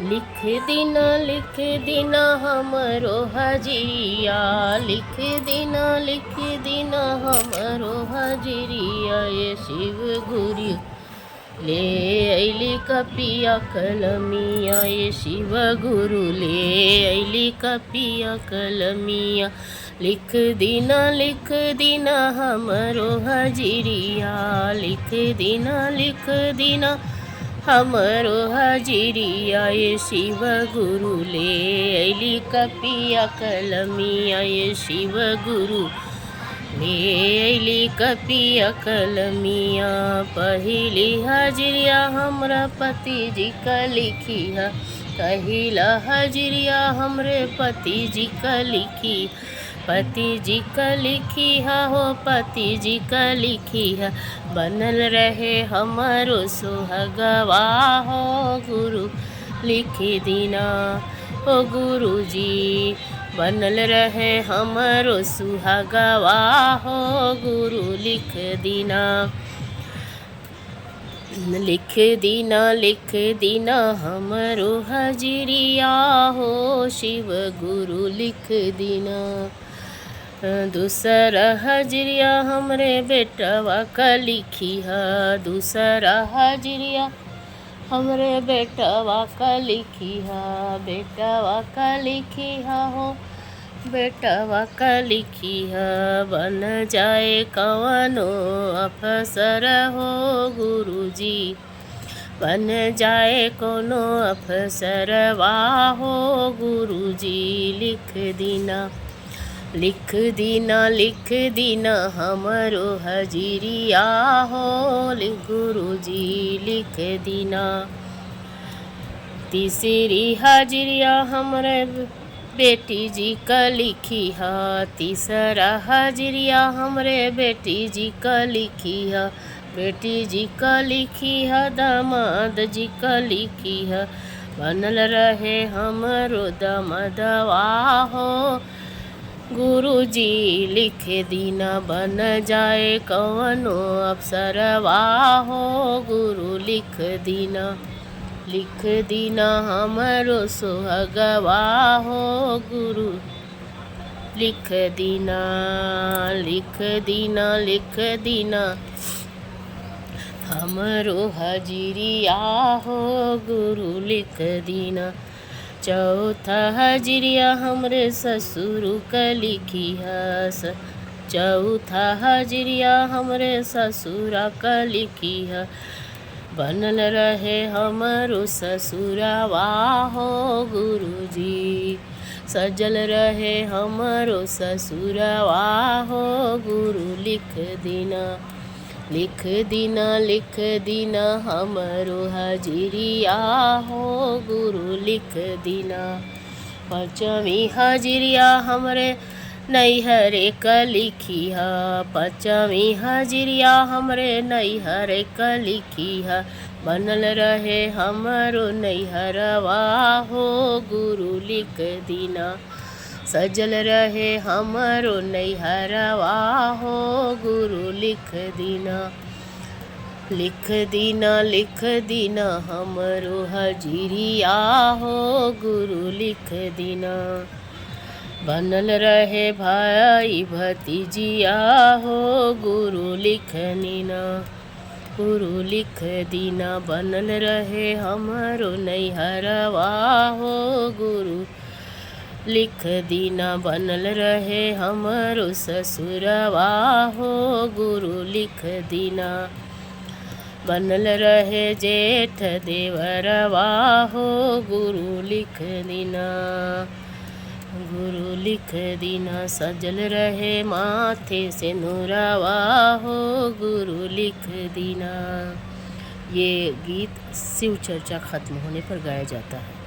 लिख देना हमरो हजिरिया, लिख देना हमरो हजिरिया। ये शिव गुरु ले अली कपिया कलमिया, ये शिव गुरु ले अली कपिया कलमिया। लिख देना हमरो हजिरिया, लिख देना हमरो हजिरिया। ये शिव गुरु ले अली कपिया कलमिया, ये शिव गुरु ले अली कपिया कलमिया। पहली हजिरिया हमरा पति जी का लिखी है, पहिला हजिरिया हमरे पति जी का लिखी, पति जी का लिखी है हो, पति जी का लिखी है। बनल रहे हमारो सुहागवा हो गुरु लिख देना, ओ गुरु जी बनल रहे हमारो सुहागवा हो गुरु लिख देना। लिख देना हमरो हजिरिया हो शिव गुरु लिख देना। दूसरा हजिरिया हमरे बेटवा का लिखी है, दूसरा हजिरिया हमरे बेटवा का लिखी है, बेटवा का लिखी है हो, बेटवा का लिखी है। बन जाए कवनो अफसर हो गुरुजी, बन जाए कोनो अफसरवा हो गुरुजी लिख देना हमरो हजिरिया हो गुरुजी लिख देना। तीसरी हजिरिया हमरे बेटी जी का लिखी है, तीसरा हजिरिया हमरे बेटी जी का लिखी है, बेटी जी का लिखी है, दामाद जी का लिखी है। बनल रहे हमरो दामादवा हो गुरु जी लिख देना। बन जाए कवनो अफसरवा हो गुरु लिख देना हमरो सुहागवा हो गुरु लिख देना हमरो हजिरिया हो गुरु लिख देना। चौथा हजिरिया हमरे ससुर का लिखी है, चौथा हजिरिया हमरे ससुर का लिखी है। बनल रहे हमरो ससुरवा हो गुरुजी, सजल रहे हमरो ससुरवा हो गुरु लिख देना हमरो हजिरिया हो गुरु लिख देना। पाँचवी हजिरिया हमरे नैहरे का लिखी है, पाँचवी हजिरिया हमरे नैहरे का लिखी है। बनल रहे हमरो नैहरवा हो गुरु लिख देना, सजल रहे हमरो नैहरवा हो गुरु लिख देना हमरो हजिरिया हो गुरु लिख देना। बनल रहे भाई भतीजिया हो गुरु लिख देना। बनल रहे हमरो नैहरवा हो गुरु लिख देना। बनल रहे हमरो ससुरवा हो गुरु लिख देना। बनल रहे जेठ देवरवा हो गुरु लिख देना। सजल रहे माथे से नूरवा हो गुरु लिख देना। ये गीत शिव चर्चा खत्म होने पर गाया जाता है।